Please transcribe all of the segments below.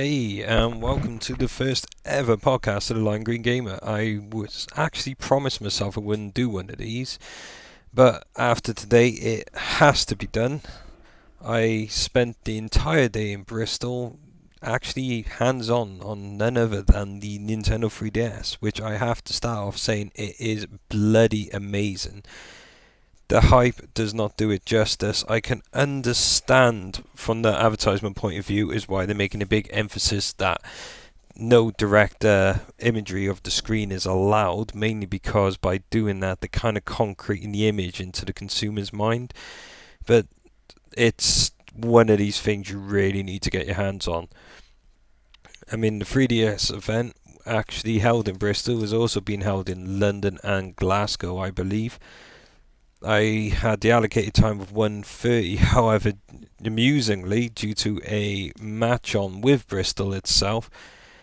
Hey, welcome to the first ever podcast of the Lime Green Gamer. I was actually promised myself I wouldn't do one of these, but after today it has to be done. I spent the entire day in Bristol actually hands-on on none other than the Nintendo 3DS, which I have to start off saying it is bloody amazing. The hype does not do it justice. I can understand from the advertisement point of view is why they're making a big emphasis that no direct imagery of the screen is allowed, mainly because by doing that they're kind of concreting the image into the consumer's mind. But it's one of these things you really need to get your hands on. I mean, the 3DS event actually held in Bristol was also being held in London and Glasgow, I believe. I had the allocated time of 1:30. However, amusingly, due to a match on with Bristol itself,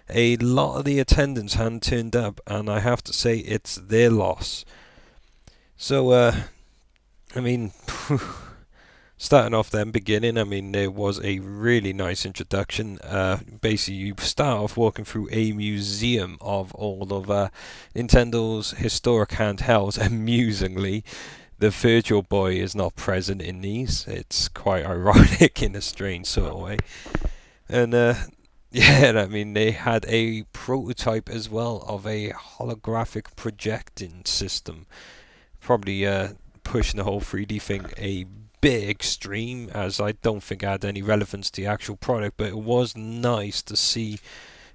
a lot of the attendants hadn't turned up, and I have to say it's their loss. So, I mean, starting off then, beginning, I mean, there was a really nice introduction. Basically, you start off walking through a museum of all of Nintendo's historic handhelds, amusingly. The Virtual Boy is not present in these. It's quite ironic in a strange sort of way. And yeah, I mean, they had a prototype as well of a holographic projecting system. Probably pushing the whole 3D thing a bit extreme, as I don't think it had any relevance to the actual product, but it was nice to see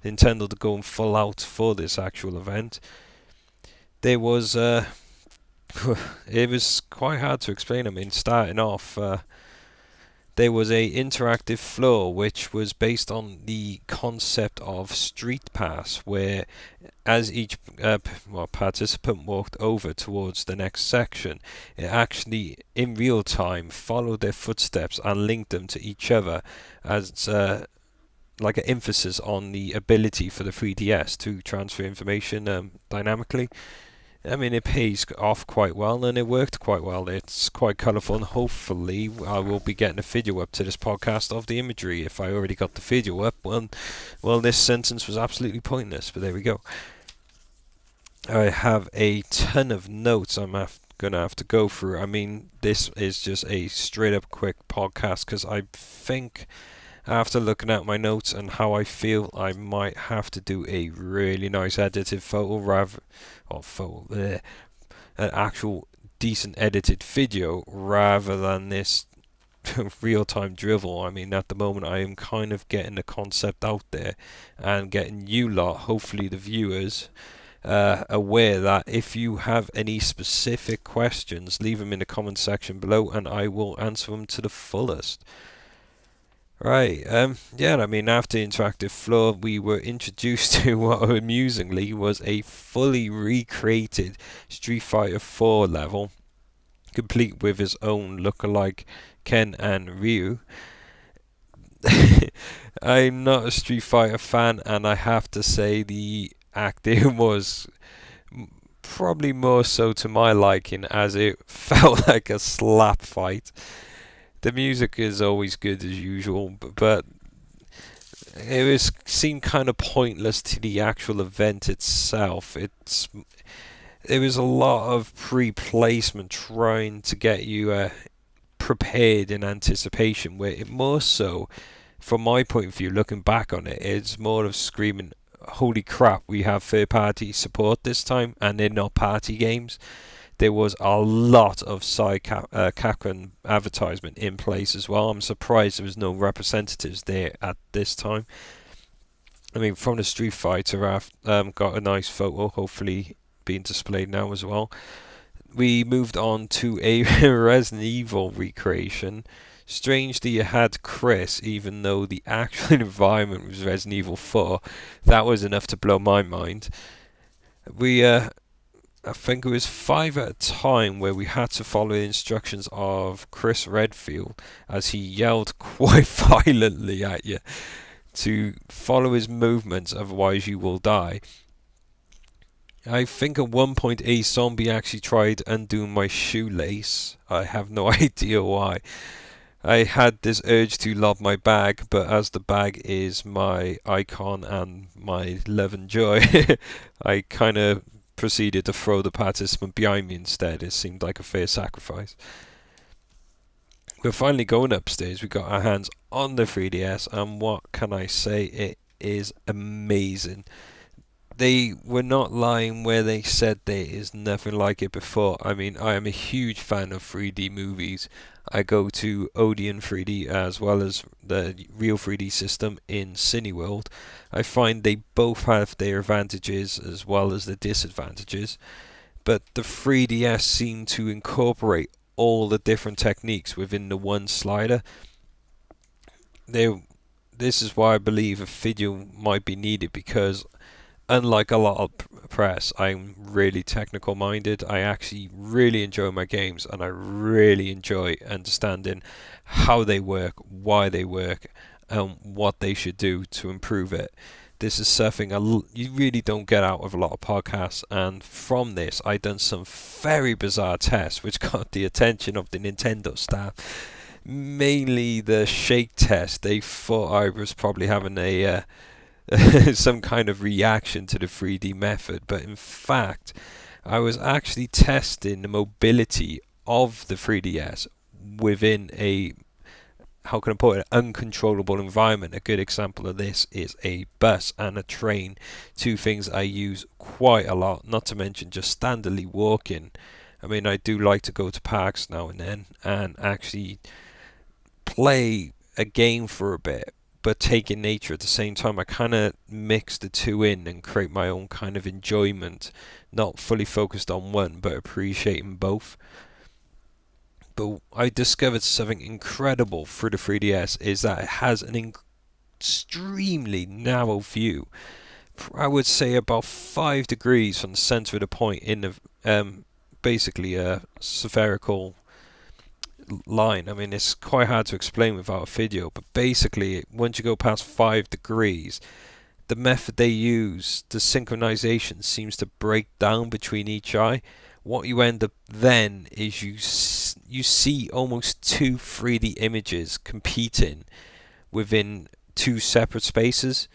Nintendo to go full out for this actual event. There was it was quite hard to explain. I mean, starting off, there was a interactive floor which was based on the concept of Street Pass, where as each participant walked over towards the next section, it actually in real time followed their footsteps and linked them to each other as like an emphasis on the ability for the 3DS to transfer information dynamically. I mean, it pays off quite well, and it worked quite well. It's quite colourful, and hopefully I will be getting a video up to this podcast of the imagery. If I already got the video up, well, this sentence was absolutely pointless, but there we go. I have a ton of notes I'm going to have to go through. I mean, this is just a straight-up quick podcast, because I think after looking at my notes and how I feel, I might have to do a really nice edited photo an actual decent edited video rather than this real-time drivel. I mean, at the moment I am kind of getting the concept out there and getting you lot, hopefully the viewers, aware that if you have any specific questions, leave them in the comment section below and I will answer them to the fullest. Right, yeah, I mean, after Interactive Floor, we were introduced to what amusingly was a fully recreated Street Fighter 4 level, complete with his own lookalike Ken and Ryu. I'm not a Street Fighter fan, and I have to say the acting was probably more so to my liking, as it felt like a slap fight. The music is always good as usual, but seemed kind of pointless to the actual event itself. There was a lot of pre-placement trying to get you prepared in anticipation, where it more so, from my point of view, looking back on it, it's more of screaming, holy crap, we have third-party support this time, and they're not party games. There was a lot of Capcom advertisement in place as well. I'm surprised there was no representatives there at this time. I mean, from the Street Fighter, I've got a nice photo, hopefully being displayed now as well. We moved on to a Resident Evil recreation. Strangely, you had Chris, even though the actual environment was Resident Evil 4. That was enough to blow my mind. I think it was 5 at a time where we had to follow the instructions of Chris Redfield as he yelled quite violently at you to follow his movements, otherwise you will die. I think at one point a zombie actually tried undoing my shoelace. I have no idea why. I had this urge to lob my bag, but as the bag is my icon and my love and joy, I kind of proceeded to throw the participant behind me instead. It seemed like a fair sacrifice. We're finally going upstairs. We got our hands on the 3DS, and what can I say? It is amazing. They were not lying where they said there is nothing like it before. I mean, I am a huge fan of 3D movies. I go to Odeon 3D as well as the real 3D system in Cineworld. I find they both have their advantages as well as the disadvantages, but the 3DS seemed to incorporate all the different techniques within the one slider. This is why I believe a video might be needed, because unlike a lot of press, I'm really technical minded. I actually really enjoy my games, and I really enjoy understanding how they work, why they work, and what they should do to improve it. This is something you really don't get out of a lot of podcasts, and from this I done some very bizarre tests which got the attention of the Nintendo staff. Mainly the shake test. They thought I was probably having a some kind of reaction to the 3D method, but in fact I was actually testing the mobility of the 3DS within a, how can I put it, uncontrollable environment. A good example of this is a bus and a train, two things I use quite a lot, not to mention just standardly walking. I mean, I do like to go to parks now and then and actually play a game for a bit, but take in nature at the same time. I kind of mix the two in and create my own kind of enjoyment, not fully focused on one, but appreciating both. But I discovered something incredible through the 3DS is that it has an extremely narrow view. I would say about 5 degrees from the center of the point in the basically a spherical line. I mean, it's quite hard to explain without a video, but basically once you go past 5 degrees, the method they use, the synchronization seems to break down between each eye. What you end up then is you see almost two 3D images competing within two separate spaces.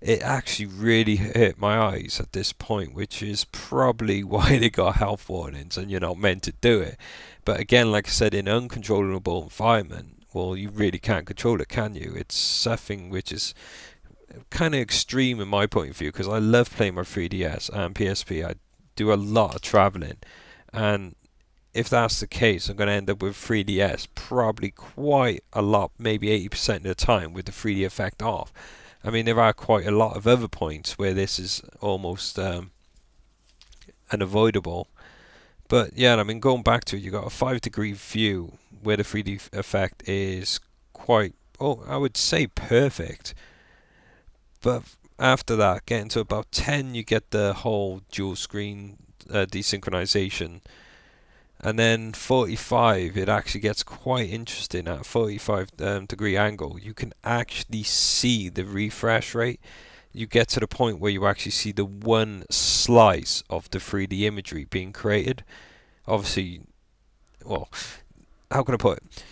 It actually really hurt my eyes at this point, which is probably why they got health warnings and you're not meant to do it. But again, like I said, in an uncontrollable environment, well, you really can't control it, can you? It's something which is kind of extreme in my point of view, because I love playing my 3DS and PSP. I do a lot of traveling, and if that's the case, I'm going to end up with 3DS probably quite a lot, maybe 80% of the time, with the 3D effect off. I mean, there are quite a lot of other points where this is almost unavoidable. But yeah, I mean, going back to it, you got a 5 degree view where the 3D effect is quite, oh, I would say perfect. But after that, getting to about 10, you get the whole dual screen desynchronization. And then 45, it actually gets quite interesting. At a 45 degree angle, you can actually see the refresh rate. You get to the point where you actually see the one slice of the 3D imagery being created. Obviously, well, how can I put it?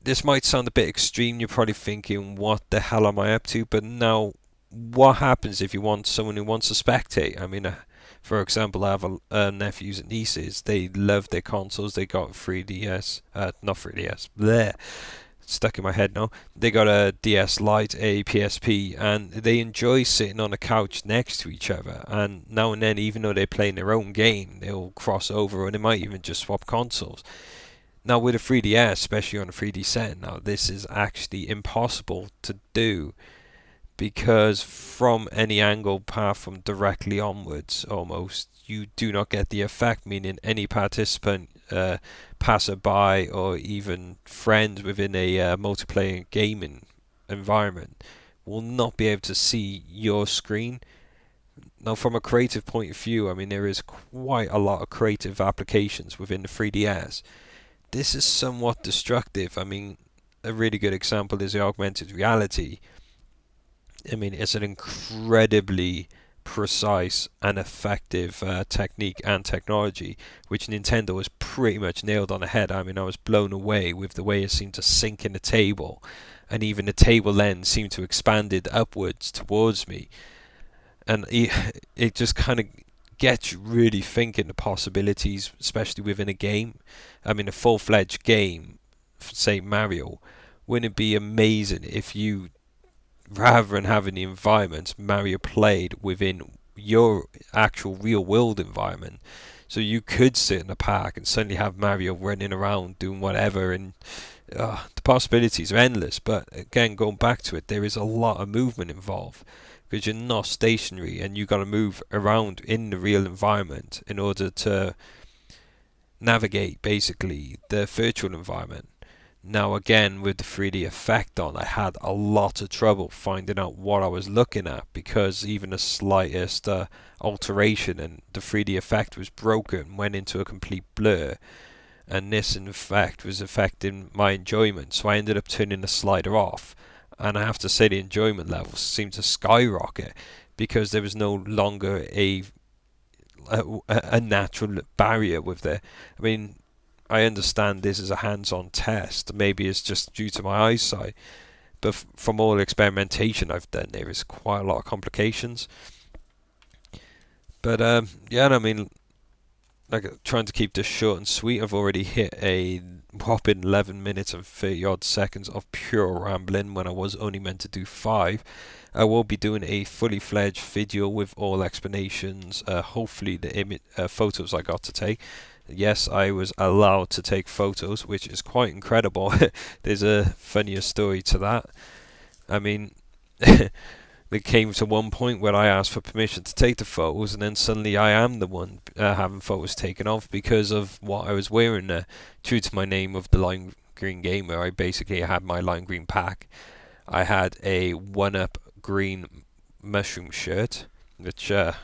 This might sound a bit extreme. You're probably thinking, what the hell am I up to? But now, what happens if you want someone who wants to spectate? I mean, for example, I have nephews and nieces. They love their consoles. They got 3DS, not 3DS, bleh, stuck in my head now. They got a DS Lite, a PSP, and they enjoy sitting on a couch next to each other. And now and then, even though they're playing their own game, they'll cross over, and they might even just swap consoles. Now with a 3DS, especially on a 3D set, now this is actually impossible to do, because from any angle apart from directly onwards almost, you do not get the effect, meaning any participant, passerby, or even friends within a multiplayer gaming environment will not be able to see your screen. Now from a creative point of view, I mean, there is quite a lot of creative applications within the 3DS. This is somewhat destructive. I mean, a really good example is the augmented reality. I mean, it's an incredibly precise and effective technique and technology, which Nintendo has pretty much nailed on the head. I mean, I was blown away with the way it seemed to sink in the table, and even the table lens seemed to expanded upwards towards me, and it just kind of gets you really thinking the possibilities, especially within a game. I mean, a full-fledged game, say Mario, wouldn't it be amazing if you, rather than having the environment, Mario played within your actual real world environment? So you could sit in a park and suddenly have Mario running around doing whatever, and the possibilities are endless. But again, going back to it, there is a lot of movement involved, because you're not stationary and you got to move around in the real environment in order to navigate basically the virtual environment. Now again, with the 3D effect on, I had a lot of trouble finding out what I was looking at, because even the slightest alteration and the 3D effect was broken, went into a complete blur, and this in fact was affecting my enjoyment. So I ended up turning the slider off, and I have to say the enjoyment levels seemed to skyrocket, because there was no longer a natural barrier with it. I mean, I understand this is a hands-on test. Maybe it's just due to my eyesight, but from all the experimentation I've done, there is quite a lot of complications. But yeah, I mean, like, trying to keep this short and sweet, I've already hit a whopping 11 minutes and 30 odd seconds of pure rambling when I was only meant to do 5. I will be doing a fully fledged video with all explanations, hopefully the photos I got to take. Yes, I was allowed to take photos, which is quite incredible. There's a funnier story to that. I mean, it came to one point where I asked for permission to take the photos, and then suddenly I am the one having photos taken off because of what I was wearing there. True to my name of TheLimeGreenGamer, I basically had my lime green pack. I had a 1-up green mushroom shirt, which I'm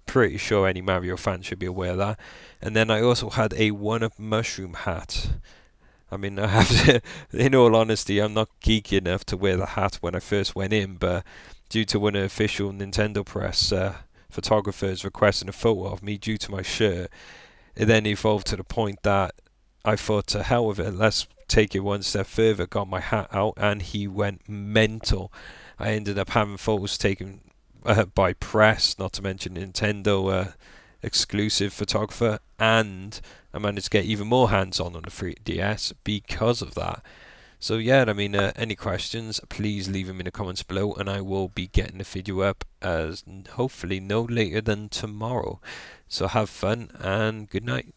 pretty sure any Mario fan should be aware of that. And then I also had a 1-up mushroom hat. I mean, I have to, in all honesty, I'm not geeky enough to wear the hat when I first went in, but due to one of the official Nintendo Press photographers requesting a photo of me due to my shirt, it then evolved to the point that I thought, to hell with it, let's take it one step further. Got my hat out, and he went mental. I ended up having photos taken by press, not to mention Nintendo exclusive photographer, and I managed to get even more hands-on the 3DS because of that. So yeah, I mean, any questions, please leave them in the comments below, and I will be getting the video up as hopefully no later than tomorrow. So have fun and good night.